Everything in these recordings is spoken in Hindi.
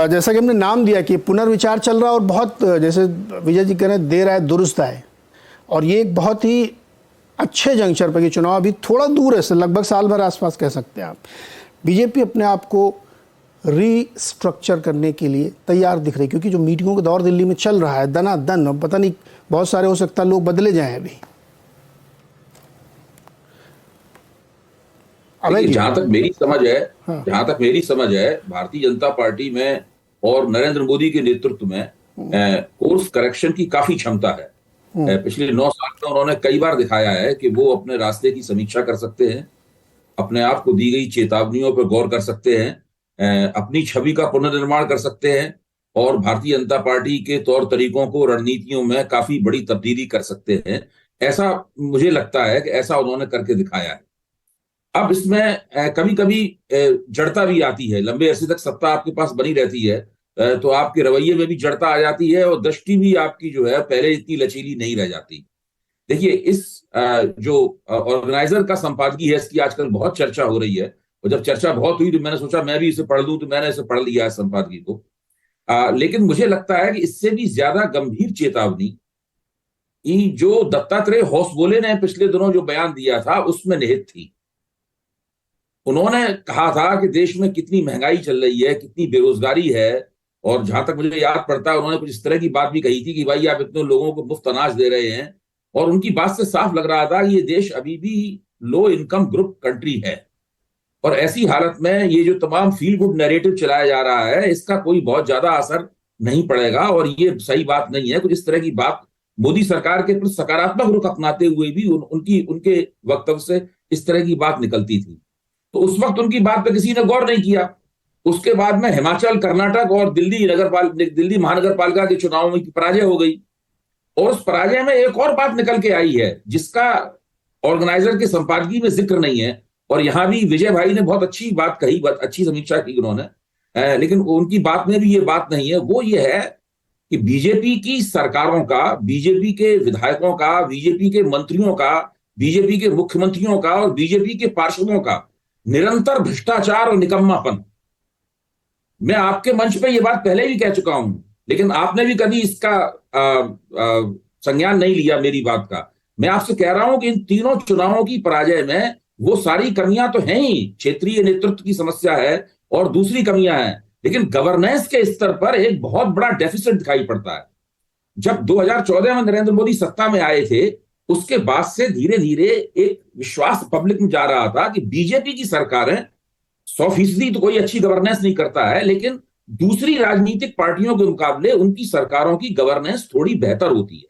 जैसा कि हमने नाम दिया कि पुनर्विचार चल रहा है और बहुत जैसे विजय जी कह रहे हैं देर आए दुरुस्त आए, और ये एक बहुत ही अच्छे जंक्शन पर कि चुनाव अभी थोड़ा दूर है, लगभग साल भर आसपास कह सकते हैं आप। बीजेपी अपने आप को रीस्ट्रक्चर करने के लिए तैयार दिख रही, क्योंकि जो मीटिंगों का दौर दिल्ली में चल रहा है दनादन, पता नहीं बहुत सारे हो सकता है लोग बदले जाएं अभी। जहां तक मेरी समझ है भारतीय जनता पार्टी में और नरेंद्र मोदी के नेतृत्व में कोर्स करेक्शन की काफी क्षमता है। पिछले 9 साल में उन्होंने कई बार दिखाया है कि वो अपने रास्ते की समीक्षा कर सकते हैं, अपने आप को दी गई चेतावनियों पर गौर कर सकते हैं, अपनी छवि का पुनर्निर्माण कर सकते हैं और भारतीय जनता पार्टी के तौर तरीकों को, रणनीतियों में काफी बड़ी तब्दीली कर सकते हैं। ऐसा मुझे लगता है कि ऐसा उन्होंने करके दिखाया है। अब इसमें कभी कभी जड़ता भी आती है, लंबे अरसे तक सत्ता आपके पास बनी रहती है तो आपके रवैये में भी जड़ता आ जाती है और दृष्टि भी आपकी जो है पहले इतनी लचीली नहीं रह जाती। देखिए, इस जो ऑर्गेनाइजर का संपादकीय है इसकी आजकल बहुत चर्चा हो रही है, और जब चर्चा बहुत हुई तो मैंने सोचा मैं भी इसे पढ़ लूं, तो मैंने इसे पढ़ लिया है संपादकीय को। लेकिन मुझे लगता है कि इससे भी ज्यादा गंभीर चेतावनी जो दत्तात्रेय होसबोले ने पिछले दिनों जो बयान दिया था उसमें निहित थी। उन्होंने कहा था कि देश में कितनी महंगाई चल रही है, कितनी बेरोजगारी है, और जहां तक मुझे याद पड़ता है उन्होंने कुछ इस तरह की बात भी कही थी कि भाई आप इतने लोगों को मुफ्त अनाज दे रहे हैं, और उनकी बात से साफ लग रहा था कि ये देश अभी भी लो इनकम ग्रुप कंट्री है, और ऐसी हालत में ये जो तमाम फील गुड नैरेटिव चलाया जा रहा है इसका कोई बहुत ज्यादा असर नहीं पड़ेगा, और ये सही बात नहीं है। कुछ इस तरह की बात मोदी सरकार के प्रति सकारात्मक रुख अपनाते हुए भी उनके वक्तव्य से इस तरह की बात निकलती थी। तो उस वक्त उनकी बात पर किसी ने गौर नहीं किया। उसके बाद में हिमाचल, कर्नाटक और दिल्ली महानगर पालिका के चुनाव में पराजय हो गई, और उस पराजय में एक और बात निकल के आई है जिसका ऑर्गेनाइजर के संपादकीय में जिक्र नहीं है, और यहां भी विजय भाई ने बहुत अच्छी बात कही, बहुत अच्छी समीक्षा की उन्होंने, लेकिन उनकी बात में भी ये बात नहीं है। वो ये है कि बीजेपी की सरकारों का, बीजेपी के विधायकों का, बीजेपी के मंत्रियों का, बीजेपी के मुख्यमंत्रियों का और बीजेपी के पार्षदों का निरंतर भ्रष्टाचार और निकम्मापन। मैं आपके मंच पे ये बात पहले भी कह चुका हूं, लेकिन आपने भी कभी इसका संज्ञान नहीं लिया मेरी बात का। मैं आपसे कह रहा हूं कि इन तीनों चुनावों की पराजय में वो सारी कमियां तो हैं ही, क्षेत्रीय नेतृत्व की समस्या है और दूसरी कमियां हैं, लेकिन गवर्नेंस के स्तर पर एक बहुत बड़ा डेफिसिट दिखाई पड़ता है। जब 2014 में नरेंद्र मोदी सत्ता में आए थे, उसके बाद से धीरे धीरे एक विश्वास पब्लिक में जा रहा था कि बीजेपी की सरकारें 100% तो कोई अच्छी गवर्नेंस नहीं करता है, लेकिन दूसरी राजनीतिक पार्टियों के मुकाबले उनकी सरकारों की गवर्नेंस थोड़ी बेहतर होती है।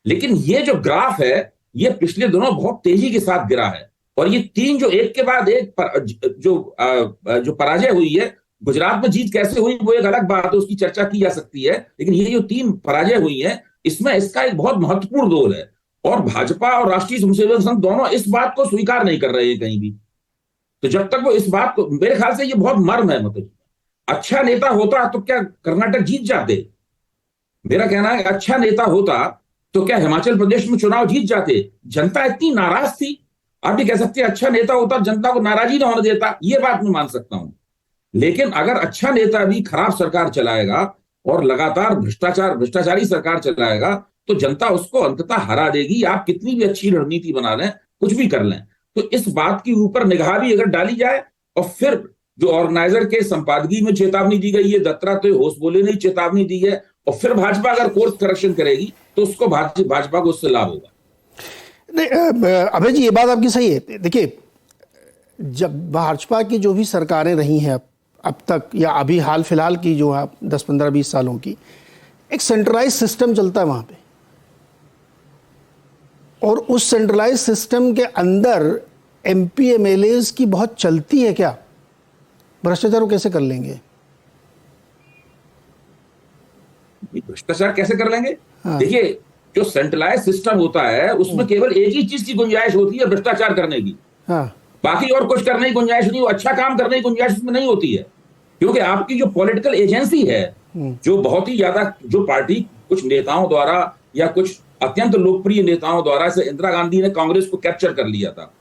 लेकिन ये जो ग्राफ है ये पिछले दिनों बहुत तेजी के साथ गिरा है, और ये तीन जो एक के बाद एक जो पराजय हुई है, गुजरात में जीत कैसे हुई वो एक अलग बात है, उसकी चर्चा की जा सकती है, लेकिन ये जो 3 पराजय हुई है इसमें इसका एक बहुत महत्वपूर्ण रोल है, और भाजपा और राष्ट्रीय स्वयंसेवक संघ दोनों इस बात को स्वीकार नहीं कर रहे हैं कहीं भी। तो जब तक वो इस बात को, मेरे ख्याल से ये बहुत मर्म है, मतलब अच्छा नेता होता तो क्या कर्नाटक जीत जाते? मेरा कहना है अच्छा नेता होता तो क्या हिमाचल प्रदेश में चुनाव जीत जाते? जनता इतनी नाराज थी। आप भी कह सकते हैं अच्छा नेता होता जनता को नाराजी ना होने देता, ये बात मैं मान सकता हूं, लेकिन अगर अच्छा नेता भी खराब सरकार चलाएगा और लगातार भ्रष्टाचारी सरकार चलाएगा तो जनता उसको अंततः हरा देगी। आप कितनी भी अच्छी रणनीति बना लें, कुछ भी कर लें, तो इस बात के ऊपर निगाह भी अगर डाली जाए, और फिर जो ऑर्गेनाइजर के संपादकीय में चेतावनी दी गई है, दत्तात्रेय होसबोले ने चेतावनी दी है, और फिर भाजपा अगर कोर्स करेक्शन करेगी तो उसको भाजपा को उससे लाभ होगा। नहीं अभय जी, ये बात आपकी सही है। देखिए, जब भाजपा की जो भी सरकारें रही हैं अब तक, या अभी हाल फिलहाल की जो है 10, 15, 20 सालों की, एक सेंट्रलाइज सिस्टम चलता है वहां पे, और उस सेंट्रलाइज सिस्टम के अंदर एमपी एमएलएज की बहुत चलती है। क्या भ्रष्टाचार कैसे कर लेंगे? भ्रष्टाचार कैसे कर लेंगे? हाँ। देखिए, जो सेंट्रलाइज सिस्टम होता है उसमें केवल एक ही चीज की गुंजाइश होती है, भ्रष्टाचार करने की। हाँ। बाकी और कुछ करने की गुंजाइश नहीं, अच्छा काम करने की गुंजाइश उसमें नहीं होती है, क्योंकि आपकी जो पॉलिटिकल एजेंसी है, जो बहुत ही ज्यादा, जो पार्टी कुछ नेताओं द्वारा या कुछ अत्यंत लोकप्रिय नेताओं द्वारा, से इंदिरा गांधी ने कांग्रेस को कैप्चर कर लिया था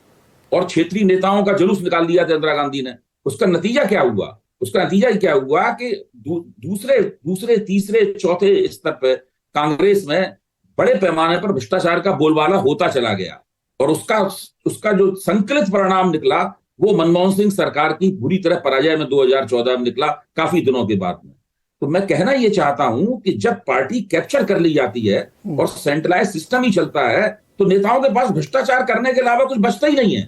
और क्षेत्रीय नेताओं का जुलूस निकाल दिया था इंदिरा गांधी ने, उसका नतीजा क्या हुआ? उसका नतीजा क्या हुआ कि दूसरे तीसरे चौथे स्तर पर कांग्रेस में बड़े पैमाने पर भ्रष्टाचार का बोलबाला होता चला गया, और उसका जो संकलित परिणाम निकला वो मनमोहन सिंह सरकार की बुरी तरह पराजय में 2014 में निकला, काफी दिनों के बाद में। तो मैं कहना ये चाहता हूं कि जब पार्टी कैप्चर कर ली जाती है और सेंट्रलाइज सिस्टम ही चलता है, तो नेताओं के पास भ्रष्टाचार करने के अलावा कुछ बचता ही नहीं है,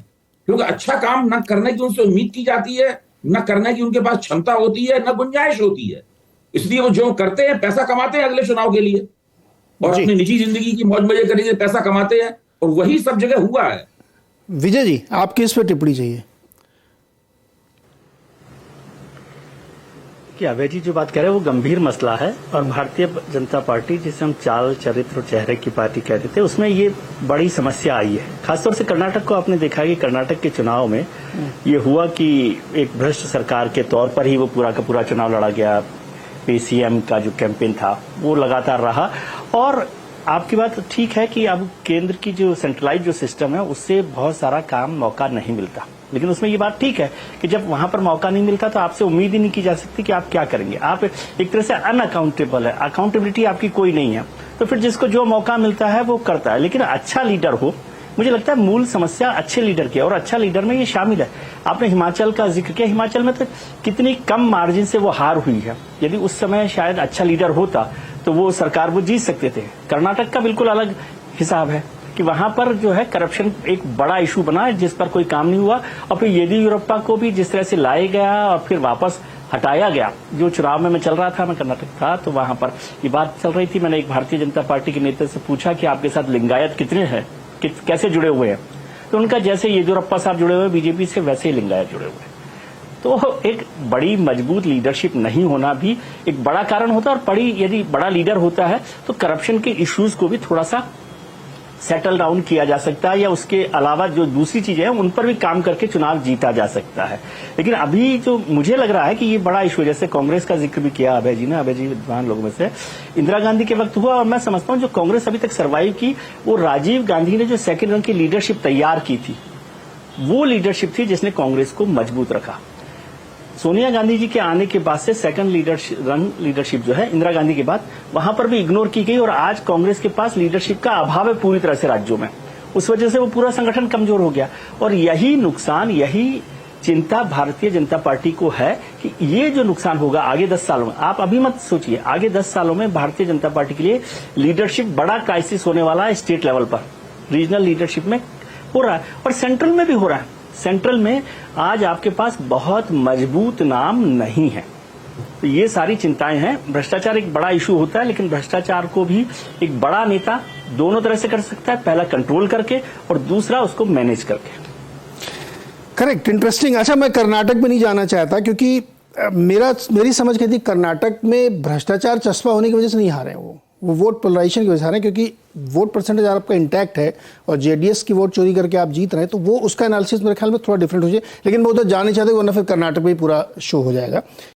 क्योंकि अच्छा काम न करने की उनसे उम्मीद की जाती है, न करने की उनके पास क्षमता होती है, न गुंजाइश होती है। इसलिए वो जो करते हैं, पैसा कमाते हैं अगले चुनाव के लिए, और अपनी निजी जिंदगी की मौज मजे करने के लिए पैसा कमाते हैं, और वही सब जगह हुआ है। विजय जी, आपकी इस पर टिप्पणी चाहिए। कि अभय जी जो बात कह रहे हैं वो गंभीर मसला है, और भारतीय जनता पार्टी जिसे हम चाल चरित्र और चेहरे की पार्टी कहते थे, उसमें ये बड़ी समस्या आई है। खासतौर से कर्नाटक को आपने देखा कि कर्नाटक के चुनाव में ये हुआ कि एक भ्रष्ट सरकार के तौर पर ही वो पूरा का पूरा चुनाव लड़ा गया। पीसीएम का जो कैंपेन था वो लगातार रहा, और आपकी बात ठीक है कि अब केंद्र की जो सेंट्रलाइज जो सिस्टम है उससे बहुत सारा काम मौका नहीं मिलता, लेकिन उसमें ये बात ठीक है कि जब वहां पर मौका नहीं मिलता तो आपसे उम्मीद ही नहीं की जा सकती कि आप क्या करेंगे। आप एक तरह से अनअकाउंटेबल है, अकाउंटेबिलिटी आपकी कोई नहीं है, तो फिर जिसको जो मौका मिलता है वो करता है। लेकिन अच्छा लीडर हो, मुझे लगता है मूल समस्या अच्छे लीडर की है, और अच्छा लीडर में ये शामिल है। आपने हिमाचल का जिक्र किया, हिमाचल में तो कितनी कम मार्जिन से वो हार हुई है। यदि उस समय शायद अच्छा लीडर होता तो वो सरकार वो जीत सकते थे। कर्नाटक का बिल्कुल अलग हिसाब है कि वहां पर जो है करप्शन एक बड़ा इशू बना जिस पर कोई काम नहीं हुआ, और फिर येदियुरप्पा को भी जिस तरह से लाया गया और फिर वापस हटाया गया। जो चुनाव में मैं चल रहा था, मैं कर्नाटक था, तो वहां पर ये बात चल रही थी। मैंने एक भारतीय जनता पार्टी के नेता से पूछा कि आपके साथ लिंगायत कितने हैं, कैसे जुड़े हुए हैं, तो उनका जैसे येदियुरप्पा साहब जुड़े हुए बीजेपी से, वैसे ही लिंगायत जुड़े हुए हैं। तो एक बड़ी मजबूत लीडरशिप नहीं होना भी एक बड़ा कारण होता है, और यदि बड़ा लीडर होता है तो करप्शन के इश्यूज को भी थोड़ा सा सेटल डाउन किया जा सकता है, या उसके अलावा जो दूसरी चीजें हैं उन पर भी काम करके चुनाव जीता जा सकता है। लेकिन अभी जो मुझे लग रहा है कि ये बड़ा इशू, जैसे कांग्रेस का जिक्र भी किया अभय जी ने, अभय जी विद्वान लोगों में से, इंदिरा गांधी के वक्त हुआ, और मैं समझता हूं जो कांग्रेस अभी तक सर्वाइव की वो राजीव गांधी ने जो सेकेंड रंग की लीडरशिप तैयार की थी, वो लीडरशिप थी जिसने कांग्रेस को मजबूत रखा। सोनिया गांधी जी के आने के बाद से सेकंड लीडरशिप जो है इंदिरा गांधी के बाद, वहां पर भी इग्नोर की गई, और आज कांग्रेस के पास लीडरशिप का अभाव है पूरी तरह से राज्यों में। उस वजह से वो पूरा संगठन कमजोर हो गया, और यही नुकसान, यही चिंता भारतीय जनता पार्टी को है कि ये जो नुकसान होगा आगे 10 सालों में, आप अभी मत सोचिए, आगे 10 सालों में भारतीय जनता पार्टी के लिए लीडरशिप बड़ा क्राइसिस होने वाला है। स्टेट लेवल पर, रीजनल लीडरशिप में हो रहा है, और सेंट्रल में भी हो रहा है। सेंट्रल में आज आपके पास बहुत मजबूत नाम नहीं है, तो ये सारी चिंताएं हैं। भ्रष्टाचार एक बड़ा इशू होता है, लेकिन भ्रष्टाचार को भी एक बड़ा नेता दोनों तरह से कर सकता है, पहला कंट्रोल करके और दूसरा उसको मैनेज करके। Correct, interesting. अच्छा, मैं कर्नाटक में नहीं जाना चाहता, क्योंकि मेरी समझ के थी कर्नाटक में भ्रष्टाचार चस्पा होने की वजह से नहीं हारे वो वोट पोलराइजेशन की वजह से हारे, क्योंकि वोट परसेंटेज आपका इंटैक्ट है और जेडीएस की वोट चोरी करके आप जीत रहे हैं, तो वो उसका एनालिसिस मेरे ख्याल में थोड़ा डिफरेंट हो जाए। लेकिन मैं उधर जाने चाहते, वरना फिर कर्नाटक में ही पूरा शो हो जाएगा।